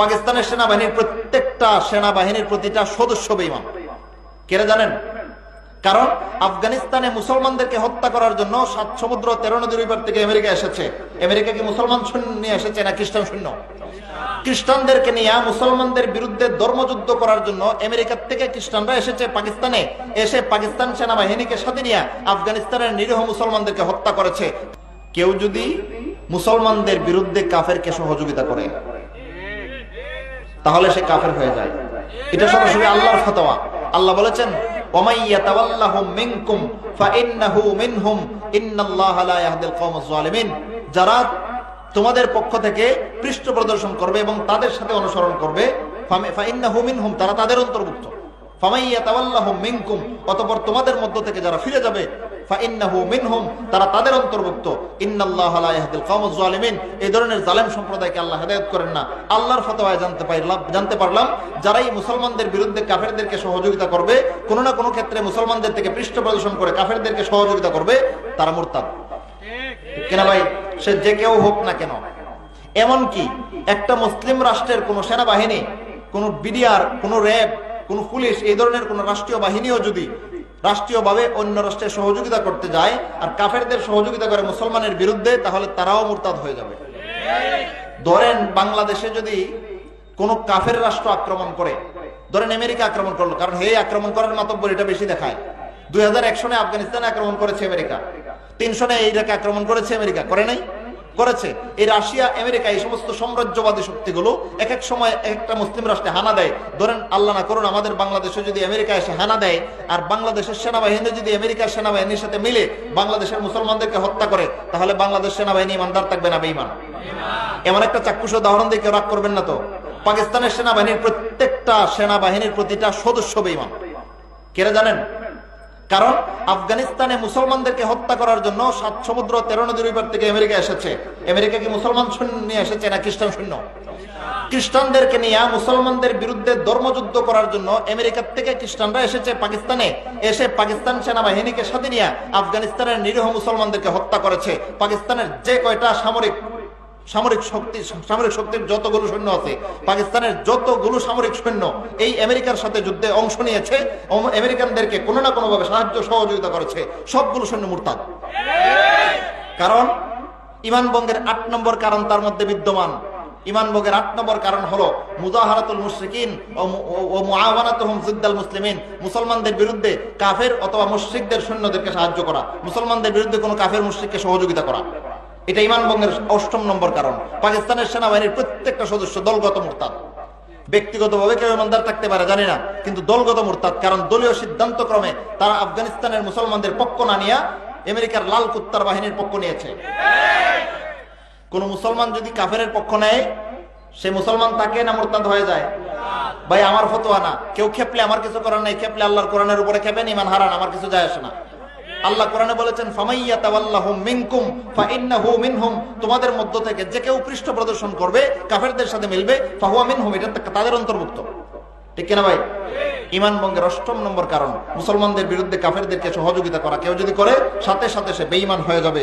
পাকিস্তানের সেনাবাহিনীর প্রত্যেকটা সেনাবাহিনীর প্রতিটা সদস্য বেঈমান। কেন জানেন? কারণ আফগানিস্তানে মুসলমানদেরকে হত্যা করার জন্য 7 সমুদ্র 13 নদীর ওই পার থেকে আমেরিকা এসেছে। আমেরিকা কি মুসলমান সৈন্য নিয়ে এসেছে না খ্রিস্টান সৈন্য? খ্রিস্টানদেরকে নিয়ে মুসলমানদের বিরুদ্ধে ধর্মযুদ্ধ করার জন্য আমেরিকার থেকে খ্রিস্টানরা এসেছে পাকিস্তানে, এসে পাকিস্তান সেনাবাহিনীকে সাথে নিয়ে আফগানিস্তানের নিরীহ মুসলমানদেরকে হত্যা করেছে। কেউ যদি মুসলমানদের বিরুদ্ধে কাফেরকে সহযোগিতা করে তাহলে সে কাফের হয়ে যায়। এটা সরাসরি আল্লাহর ফতোয়া। আল্লাহ বলেছেন, ওমাই ইয়াতাওয়াল্লাহুম মিনকুম ফাইন্নাহু মিনহুম ইন্নাল্লাহা লা ইয়াহদিল কওমাজ জালিমিন। যারা তোমাদের পক্ষ থেকে পৃষ্ঠ প্রদর্শন করবে এবং তাদের সাথে অনুসরণ করবে, ফাইন্নাহু মিনহুম, তারা তাদের অন্তর্ভুক্ত। ফামাই ইয়াতাওয়াল্লাহুম মিনকুম, অতঃপর তোমাদের মধ্য থেকে যারা ফিরে যাবে, ফাইন্নাহু মিনহুম, তারা তাদের অন্তর্ভুক্ত। ইন্নাল্লাহা লা ইয়াহদিল কওমাজ জালিমিন, এই ধরনের জালেম সম্প্রদায়কে আল্লাহ হেদায়েত করেন না। আল্লাহর ফতোয়ায় জানতে পারলাম যারাই মুসলমানদের বিরুদ্ধে কাফেরদেরকে সহযোগিতা করবে, কোনো না কোনো ক্ষেত্রে মুসলমানদের থেকে পৃষ্ঠ প্রদর্শন করে কাফেরদেরকে সহযোগিতা করবে, তারা মুরতাদ। কেন ভাই? সে যে কেউ হোক না কেন। এমনকি একটা মুসলিম রাষ্ট্রের কোন সেনাবাহিনী, কোন বিডিআর, কোন র্যাব, কোন পুলিশ, এই ধরনের কোন রাষ্ট্রীয় বাহিনীও যদি রাষ্ট্রীয়ভাবে অন্য রাষ্ট্রের সহযোগিতা করতে যায় আর কাফেরদের সহযোগিতা করে মুসলমানের বিরুদ্ধে, তাহলে তারাও মুরতাদ হয়ে যাবে। ধরেন বাংলাদেশে যদি কোন কাফের রাষ্ট্র আক্রমণ করে, ধরেন আমেরিকা আক্রমণ করলো, কারণ হে আক্রমণ করার মাতব্বর এটা বেশি দেখায়। 2001 সনে আফগানিস্তানে আক্রমণ করেছে আমেরিকা, 3 সনে ইরাকে আক্রমণ করেছে আমেরিকা, করে নাই? করেছে। এই রাশিয়া, আমেরিকা, এই সমস্ত সাম্রাজ্যবাদী শক্তিগুলো এক এক সময় একটা মুসলিম রাষ্ট্রে হানা দেয়। ধরেন আল্লাহ না করুন আমাদের বাংলাদেশে যদি আমেরিকা এসে হানা দেয় আর বাংলাদেশের সেনাবাহিনী যদি আমেরিকার সেনাবাহিনীর সাথে মিলে বাংলাদেশের মুসলমানদেরকে হত্যা করে, তাহলে বাংলাদেশ সেনাবাহিনী ইমানদার থাকবে না বেঈমান? এমন একটা চাক্ষুষ উদাহরণ দিয়ে কেউ রাগ করবেন না তো? পাকিস্তানের সেনাবাহিনীর প্রত্যেকটা সেনাবাহিনীর প্রতিটা সদস্য বেঈমান। কেন জানেন? কারণ আফগানিস্তানে মুসলমানদেরকে হত্যা করার জন্য 7 সমুদ্র 13 নদীর ওই পার থেকে আমেরিকা এসেছে। আমেরিকা কি মুসলমান সৈন্য নিয়ে এসেছে না খ্রিস্টান সৈন্য? খ্রিস্টানদেরকে নিয়ে মুসলমানদের বিরুদ্ধে ধর্মযুদ্ধ করার জন্য আমেরিকার থেকে খ্রিস্টানরা এসেছে পাকিস্তানে, এসে পাকিস্তান সেনাবাহিনীকে সাথে নিয়ে আফগানিস্তানের নিরীহ মুসলমানদেরকে হত্যা করেছে। পাকিস্তানের যে কয়টা সামরিক শক্তির যতগুলো সৈন্য আছে, পাকিস্তানের যতগুলো সামরিক সৈন্য এই আমেরিকার সাথে যুদ্ধে অংশ নিয়েছে, আমেরিকানদেরকে কোনো না কোনো ভাবে সাহায্য সহযোগিতা করেছে, সবগুলো সৈন্য মুরতাদ। কারণ ঈমান ভঙ্গের 8 নম্বর কারণ তার মধ্যে বিদ্যমান। ঈমান ভঙ্গের 8 নম্বর কারণ হলো মুজাহারাতুল মুশরিকিন ও মুআওয়ানাতুহুম জিদ্দাল মুসলিমিন, মুসলমানদের বিরুদ্ধে কাফের অথবা মুশরিকদের সৈন্যদেরকে সাহায্য করা, মুসলমানদের বিরুদ্ধে কোনো কাফের মুশরিককে সহযোগিতা করা। এটা ঈমান ভঙ্গের 8ম নম্বর কারণ। পাকিস্তানের সেনাবাহিনীর প্রত্যেকটা সদস্য দলগত মুরতাদ। ব্যক্তিগতভাবে কেউ ইমানদার থাকতে পারে জানি না, কিন্তু দলগত মুরতাদ। কারণ দলীয় সিদ্ধান্ত ক্রমে তারা আফগানিস্তানের মুসলমানদের পক্ষ না নিয়ে আমেরিকার লাল কুত্তার বাহিনীর পক্ষ নিয়েছে। কোন মুসলমান যদি কাফেরের পক্ষ নেয়, সে মুসলমান থাকে না মুরতাদ হয়ে যায়? ভাই আমার ফতোয়া না, কেউ খেপলে আমার কিছু করার নাই, খেপলে আল্লাহর কোরআনের উপরে খেপেন, ঈমান হারান, আমার কিছু যায় আসে না। আল্লাহ কোরআনে বলেছেন, ফামাইয়াতাওয়াল্লাহুম মিনকুম ফাইন্নাহু মিনহুম, তোমাদের মধ্য থেকে যে কেউ পৃষ্ঠ প্রদর্শন করবে, কাফেরদের সাথে মিলবে, ফাহুয়া মিনহুম, এটা তাদের অন্তর্ভুক্ত। ঠিক কিনা ভাই? ঈমান ভঙ্গের 8ম নম্বর কারণ মুসলমানদের বিরুদ্ধে কাফেরদেরকে সহযোগিতা করা। কেউ যদি করে, সাথে সাথে সে বেঈমান হয়ে যাবে।